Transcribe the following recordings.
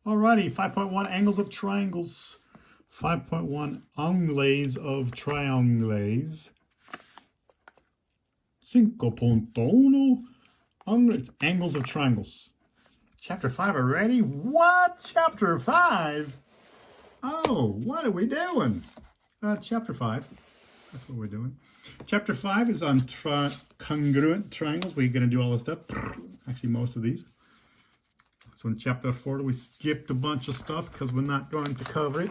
Alrighty, 5.1 angles of triangles. 5.1 angles of triangles. 5.1 angles of triangles. Chapter 5 already? What? Chapter 5? Oh, what are we doing? Chapter 5. That's what we're doing. Chapter 5 is on congruent triangles. We're going to do all this stuff. Actually, most of these. So in chapter 4, we skipped a bunch of stuff because we're not going to cover it.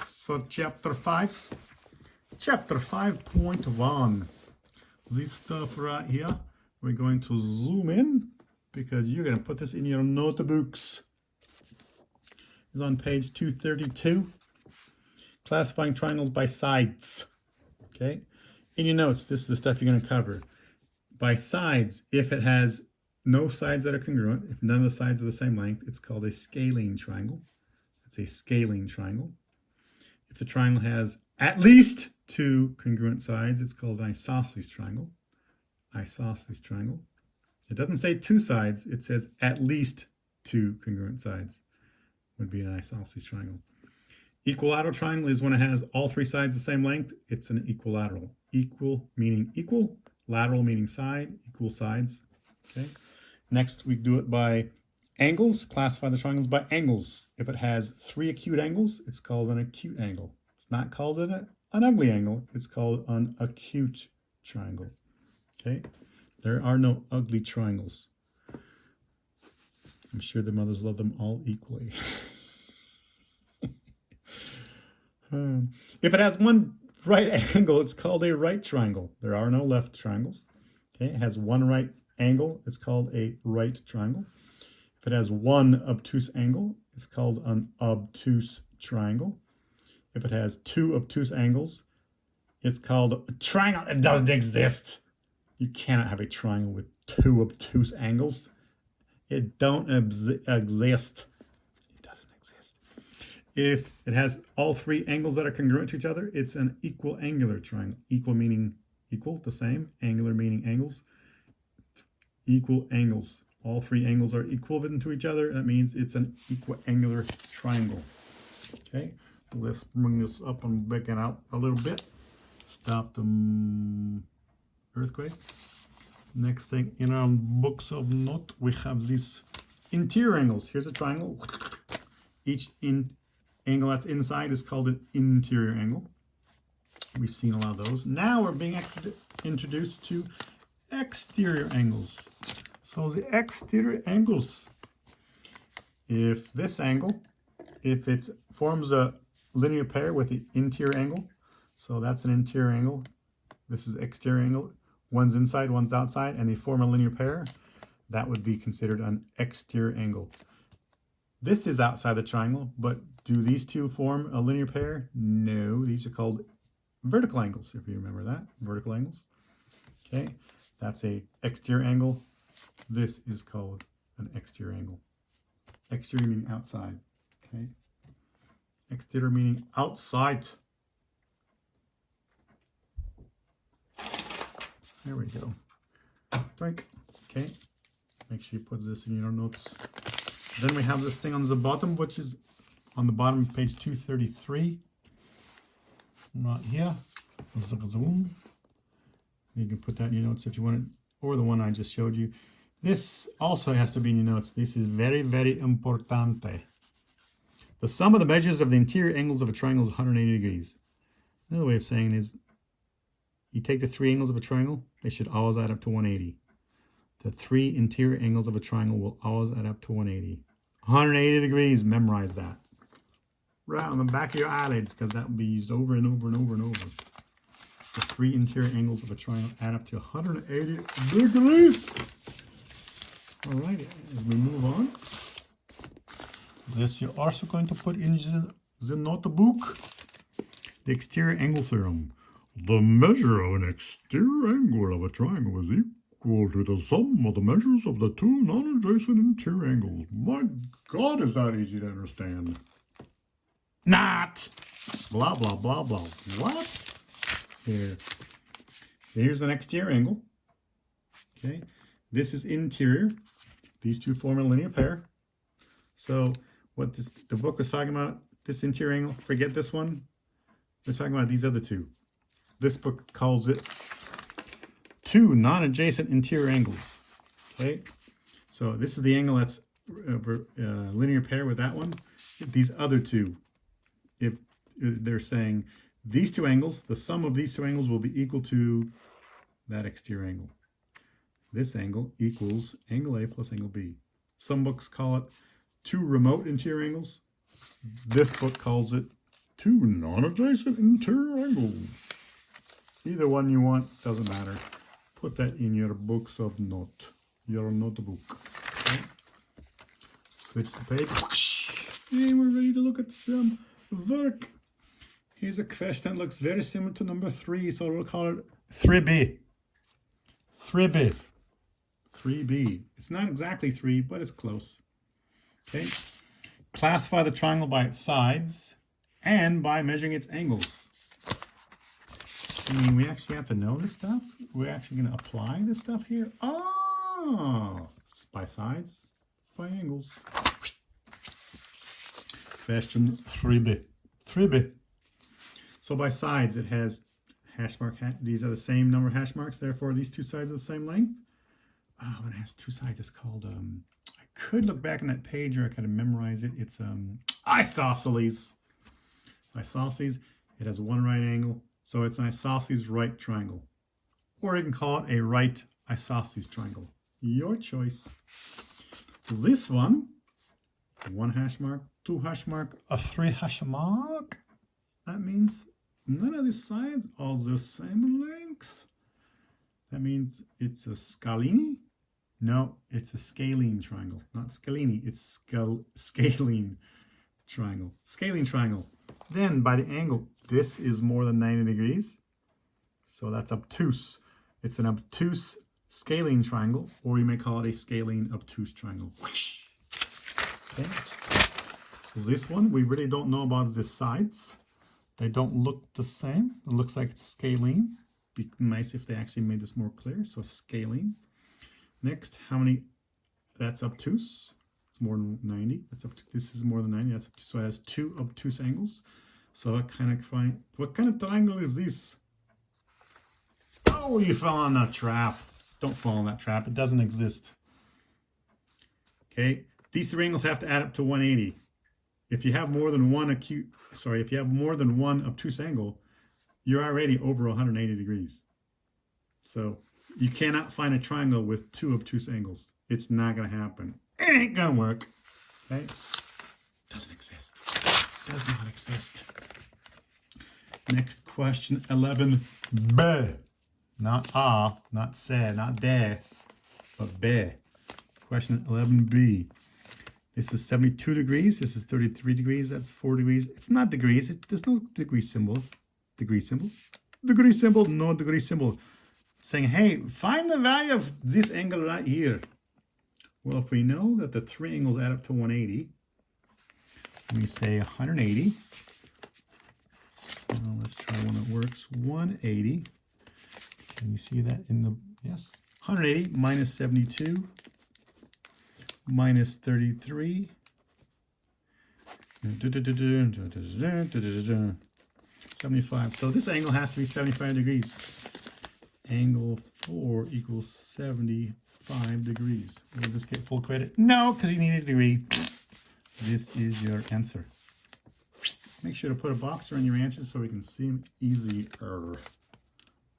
So chapter 5. Chapter 5.1. This stuff right here, we're going to zoom in because you're going to put this in your notebooks. It's on page 232. Classifying triangles by sides. Okay. In your notes, this is the stuff you're going to cover. By sides, if it has no sides that are congruent, if none of the sides are the same length, it's called a scalene triangle. It's a scalene triangle. If the triangle has at least two congruent sides, it's called an isosceles triangle. Isosceles triangle. It doesn't say two sides, it says at least two congruent sides would be an isosceles triangle. Equilateral triangle is when it has all three sides the same length. It's an equilateral. Equal meaning equal, lateral meaning side, equal sides. Okay. Next, we do it by angles. Classify the triangles by angles. If it has three acute angles, it's called an acute angle. It's not called an ugly angle. It's called an acute triangle. Okay. There are no ugly triangles. I'm sure the mothers love them all equally. If it has one right angle, it's called a right triangle. There are no left triangles. Okay, it has one right angle, it's called a right triangle. If it has one obtuse angle, it's called an obtuse triangle. If it has two obtuse angles, it's called a triangle. It doesn't exist. You cannot have a triangle with two obtuse angles. It don't exist. If it has all three angles that are congruent to each other, it's an equal angular triangle. Equal meaning equal, the same. Angular meaning angles. Equal angles. All three angles are equivalent to each other. That means it's an equal angular triangle. Okay, let's bring this up and back it out a little bit. Stop the earthquake. Next thing in our books of note, we have these interior angles. Here's a triangle. Each angle that's inside is called an interior angle. We've seen a lot of those. Now we're being introduced to exterior angles. So the exterior angles, if this angle, if it forms a linear pair with the interior angle, so that's an interior angle, this is exterior angle, one's inside, one's outside, and they form a linear pair, that would be considered an exterior angle. This is outside the triangle, but do these two form a linear pair? No, these are called vertical angles, if you remember that, vertical angles. Okay, that's a exterior angle. This is called an exterior angle. Exterior meaning outside, okay? Exterior meaning outside. There we go. Drink, okay? Make sure you put this in your notes. Then we have this thing on the bottom, which is on the bottom of page 233. Right here. Zoom. You can put that in your notes if you want it, or the one I just showed you. This also has to be in your notes. This is very, very importante. The sum of the measures of the interior angles of a triangle is 180 degrees. Another way of saying it is, you take the three angles of a triangle, they should always add up to 180. The three interior angles of a triangle will always add up to 180. 180 degrees, memorize that. Right on the back of your eyelids, because that will be used over and over and over and over. The three interior angles of a triangle add up to 180 degrees. All right, as we move on. This you're also going to put in the notebook. The exterior angle theorem. The measure of an exterior angle of a triangle is equal to the sum of the measures of the two non-adjacent interior angles. My God, is that easy to understand? Not. Blah, blah, blah, blah. What? Here's an exterior angle. Okay. This is interior. These two form a linear pair. So what the book was talking about, this interior angle, forget this one. We're talking about these other two. This book calls it two non-adjacent interior angles. Okay, so this is the angle that's linear pair with that one. These other two, if they're saying these two angles, the sum of these two angles will be equal to that exterior angle. This angle equals angle A plus angle B. Some books call it two remote interior angles. This book calls it two non-adjacent interior angles. Either one you want, doesn't matter. Put that in your books of note, your notebook. Okay. Switch the page. And we're ready to look at some work. Here's a question that looks very similar to number 3, so we'll call it 3B. 3B. 3B. It's not exactly 3, but it's close. Okay. Classify the triangle by its sides and by measuring its angles. I mean, we actually have to know this stuff. We're actually going to apply this stuff here. Oh, by sides, by angles. Question 3B. 3B. So by sides, it has hash mark. These are the same number of hash marks. Therefore, these two sides are the same length. Oh, it has two sides. It's called, I could look back on that page or I could memorize it. It's isosceles. Isosceles. It has one right angle. So it's an isosceles right triangle. Or you can call it a right isosceles triangle. Your choice. This one, 1 hash mark, 2 hash mark, a 3 hash mark. That means none of these sides are the same length. That means it's a scalene. No, it's a scalene triangle. Not scalene, it's scalene triangle. Scalene triangle. Then by the angle, this is more than 90 degrees. So that's obtuse. It's an obtuse scalene triangle, or you may call it a scalene obtuse triangle. Okay. This one, we really don't know about the sides. They don't look the same. It looks like it's scalene. Be nice if they actually made this more clear. So scalene. Next, how many? That's obtuse. It's more than 90. That's up to, this is more than 90. That's obtuse. So it has 2 obtuse angles. So what kind of triangle is this? Oh, you fell on that trap. Don't fall in that trap. It doesn't exist. Okay, these 3 angles have to add up to 180. If you have more than one obtuse angle, you're already over 180 degrees. So you cannot find a triangle with 2 obtuse angles. It's not going to happen. It ain't going to work. Okay? Doesn't exist. Does not exist. Next question, 11b. Not a, not se, not de, but b. Question 11b. This is 72 degrees. This is 33 degrees. That's 4 degrees. It's not degrees. There's no degree symbol. Degree symbol. Degree symbol. No degree symbol. Saying, hey, find the value of this angle right here. Well, if we know that the 3 angles add up to 180, we say 180. Now let's try one that works. 180. Can you see that in the, yes? 180 minus 72 minus 33. 75. So this angle has to be 75 degrees. Angle 4 equals 75 degrees. Will this get full credit? No, because you need a degree. This is your answer. Make sure to put a box around your answers so we can see them easier.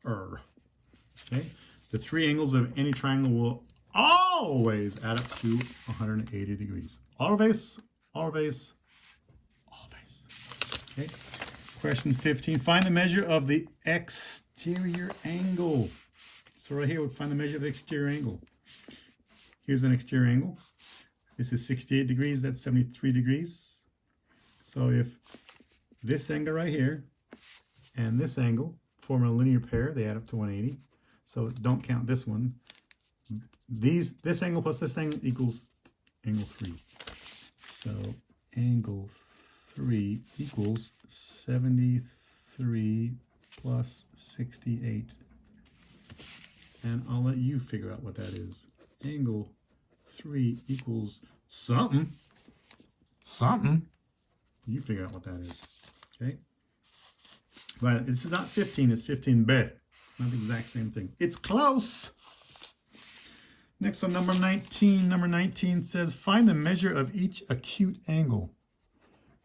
Okay. The 3 angles of any triangle will always add up to 180 degrees. Always, always, always. Okay. Question 15. Find the measure of the exterior angle. So right here, we'll find the measure of the exterior angle. Here's an exterior angle. This is 68 degrees. That's 73 degrees. So if this angle right here and this angle form a linear pair, they add up to 180. So don't count this one. This angle plus this angle equals angle 3. So angle 3 equals 73 plus 68. And I'll let you figure out what that is. Angle 3 equals something. something. You figure out what that is. Okay. But it's not 15, it's 15b. Not the exact same thing. It's close. Next on number 19. Number 19 says, find the measure of each acute angle.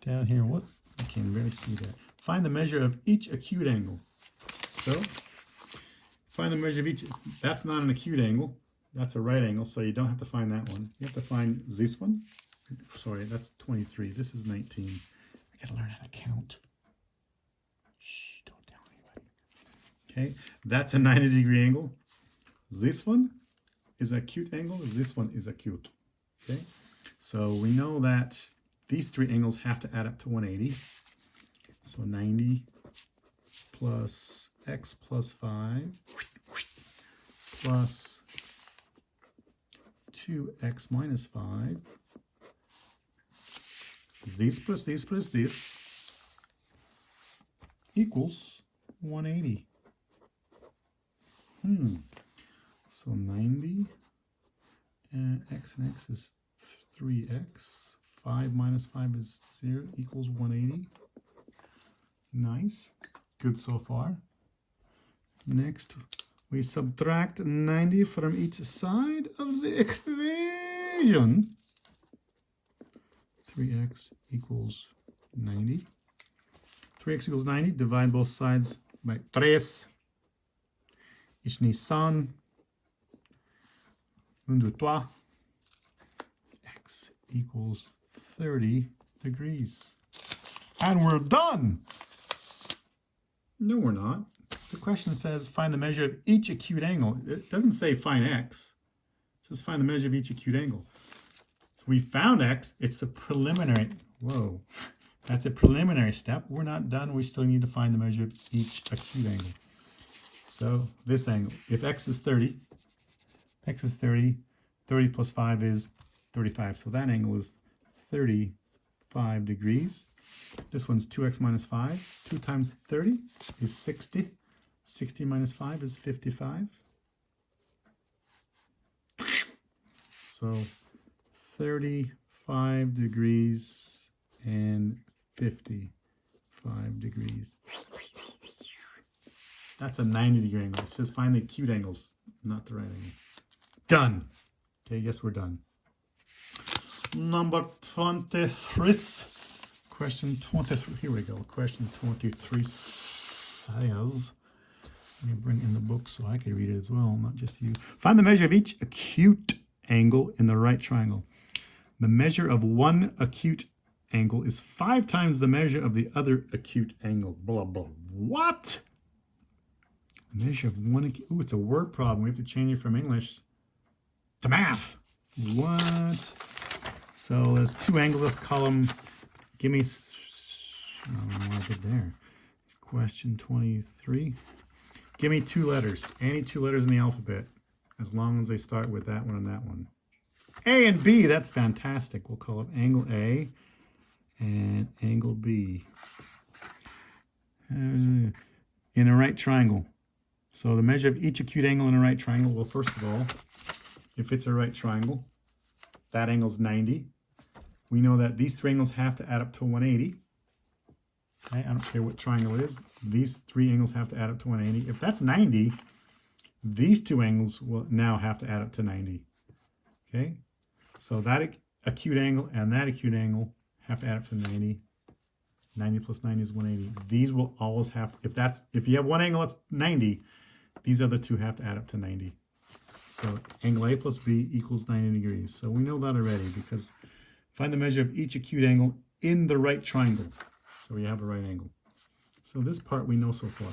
Down here, what? I can barely see that. Find the measure of each acute angle. So, find the measure of each. That's not an acute angle. That's a right angle, so you don't have to find that one. You have to find this one. Sorry, that's 23. This is 19. I gotta learn how to count. Shh, don't tell anybody. Okay, that's a 90-degree angle. This one is an acute angle. This one is acute. Okay, so we know that these three angles have to add up to 180. So 90 plus x plus 5 plus 2x minus 5. This plus this plus this equals 180. So 90 and x is 3x. 5 minus 5 is 0 equals 180. Nice. Good so far. Next, we subtract 90 from each side of the equation. 3x equals 90. 3x equals 90. Divide both sides by 3. Ich Nissan. 1, 2, 3. X equals 30 degrees. And we're done. No, we're not. The question says find the measure of each acute angle. It doesn't say find x. It says find the measure of each acute angle. So we found x. It's a preliminary. Whoa. That's a preliminary step. We're not done. We still need to find the measure of each acute angle. So this angle, if x is 30, 30 plus 5 is 35. So that angle is 35 degrees. This one's 2x minus 5. 2 times 30 is 60. 60 minus 5 is 55. So 35 degrees and 55 degrees. That's a 90-degree angle. It says find the acute angles, not the right angle. Done. Okay, yes, we're done. Number 23. Question 23. Here we go. Question 23 says, let me bring in the book so I can read it as well, not just you. Find the measure of each acute angle in the right triangle. The measure of one acute angle is 5 times the measure of the other acute angle. Blah, blah. What? The measure of one acute. Ooh, it's a word problem. We have to change it from English to math. What? So there's 2 angles. Let's call them. Give me. I don't know what I did there. Question 23. Give me 2 letters. Any 2 letters in the alphabet, as long as they start with that one and that one. A and B. That's fantastic. We'll call it angle A and angle B. In a right triangle. So the measure of each acute angle in a right triangle. Well, first of all, if it's a right triangle, that angle's 90. We know that these 3 angles have to add up to 180. Okay, I don't care what triangle it is. These 3 angles have to add up to 180. If that's 90, these 2 angles will now have to add up to 90. Okay, so that acute angle and that acute angle have to add up to 90. 90 plus 90 is 180. These will always have, if you have one angle that's 90, these other 2 have to add up to 90. So angle A plus B equals 90 degrees. So we know that already because find the measure of each acute angle in the right triangle. So we have a right angle. So this part we know so far.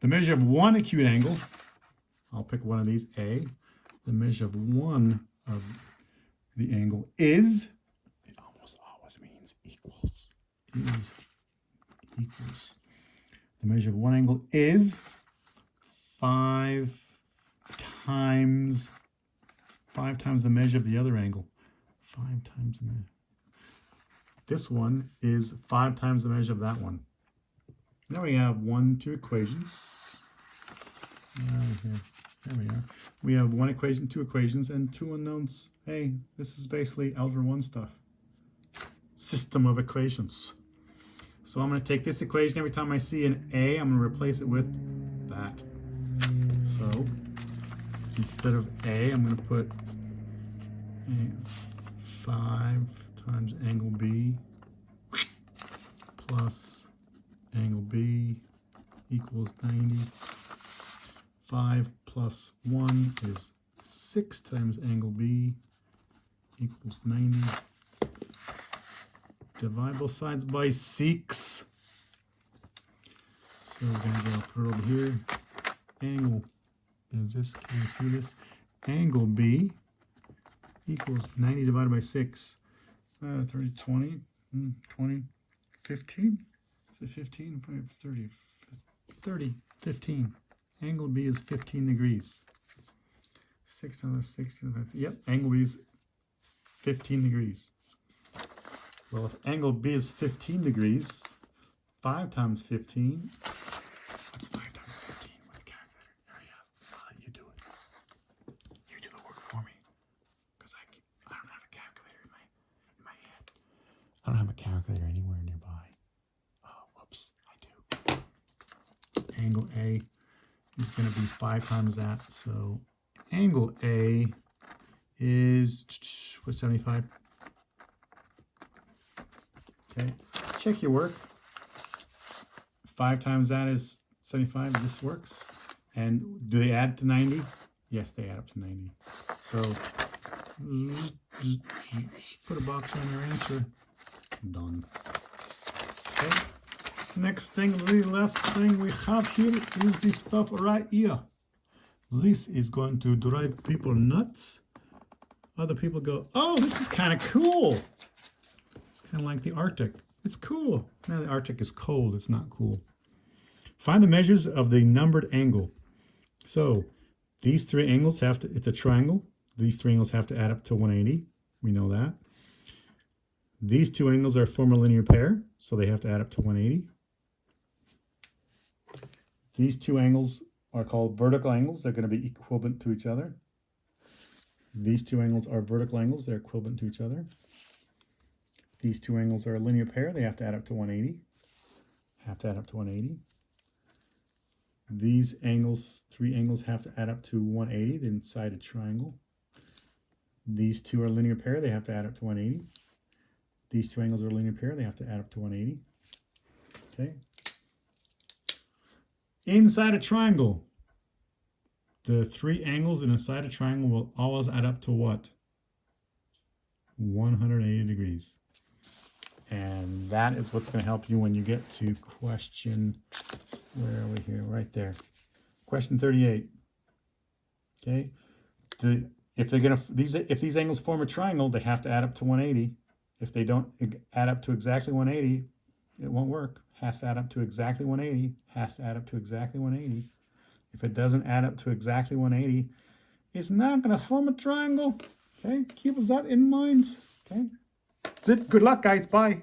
The measure of one acute angle, I'll pick one of these, A. The measure of one of the angle is, it almost always means equals. Is equals. The measure of one angle is 5 times the measure of the other angle. 5 times the measure. This one is 5 times the measure of that one. Now we have 2 equations. There we are. We have 1 equation, 2 equations, and 2 unknowns. Hey, this is basically Algebra 1 stuff. system of equations. So I'm going to take this equation. Every time I see an A, I'm going to replace it with that. So instead of A, I'm going to put 5 times angle B plus angle B equals 90. 5 plus 1 is 6 times angle B equals 90. Divide both sides by 6. So we're going to go put it over here. Angle is this, can you see this? Angle B equals 90 divided by 6. 30, 20, 20, 15. Is it 15? 30, 30, 15. Angle B is 15 degrees. 6 times 16. Yep, angle B is 15 degrees. Well, if angle B is 15 degrees, 5 times 15. What's 5 times 15 with a calculator? Hurry up. I'll let you do it. You do the work for me. Because I don't have a calculator in my head. I don't have a calculator anywhere nearby. Oh, whoops. I do. Angle A is going to be 5 times that. So angle A is, what's 75? Okay, check your work. 5 times that is 75. This works. And do they add to 90? Yes, they add up to 90. So just put a box on your answer. Done. Okay. Next thing, the last thing we have here is this stuff right here. This is going to drive people nuts. Other people go, oh, this is kind of cool. Kind of like the Arctic. It's cool. Now the Arctic is cold. It's not cool. Find the measures of the numbered angle. So these 3 angles have to, it's a triangle. These 3 angles have to add up to 180. We know that. These 2 angles form a linear pair, so they have to add up to 180. These 2 angles are called vertical angles. They're going to be equivalent to each other. These 2 angles are vertical angles. They're equivalent to each other. These 2 angles are a linear pair. They have to add up to 180. Have to add up to 180. These angles, 3 angles, have to add up to 180 inside a triangle. These 2 are a linear pair. They have to add up to 180. These 2 angles are a linear pair. They have to add up to 180. Okay. Inside a triangle, the 3 angles inside a triangle will always add up to what? 180 degrees. And that is what's going to help you when you get to question, where are we here? Right there. Question 38. Okay. If these angles form a triangle, they have to add up to 180. If they don't add up to exactly 180, it won't work. Has to add up to exactly 180. Has to add up to exactly 180. If it doesn't add up to exactly 180, it's not going to form a triangle. Okay. Keep that in mind. Okay. That's it. Good luck, guys. Bye.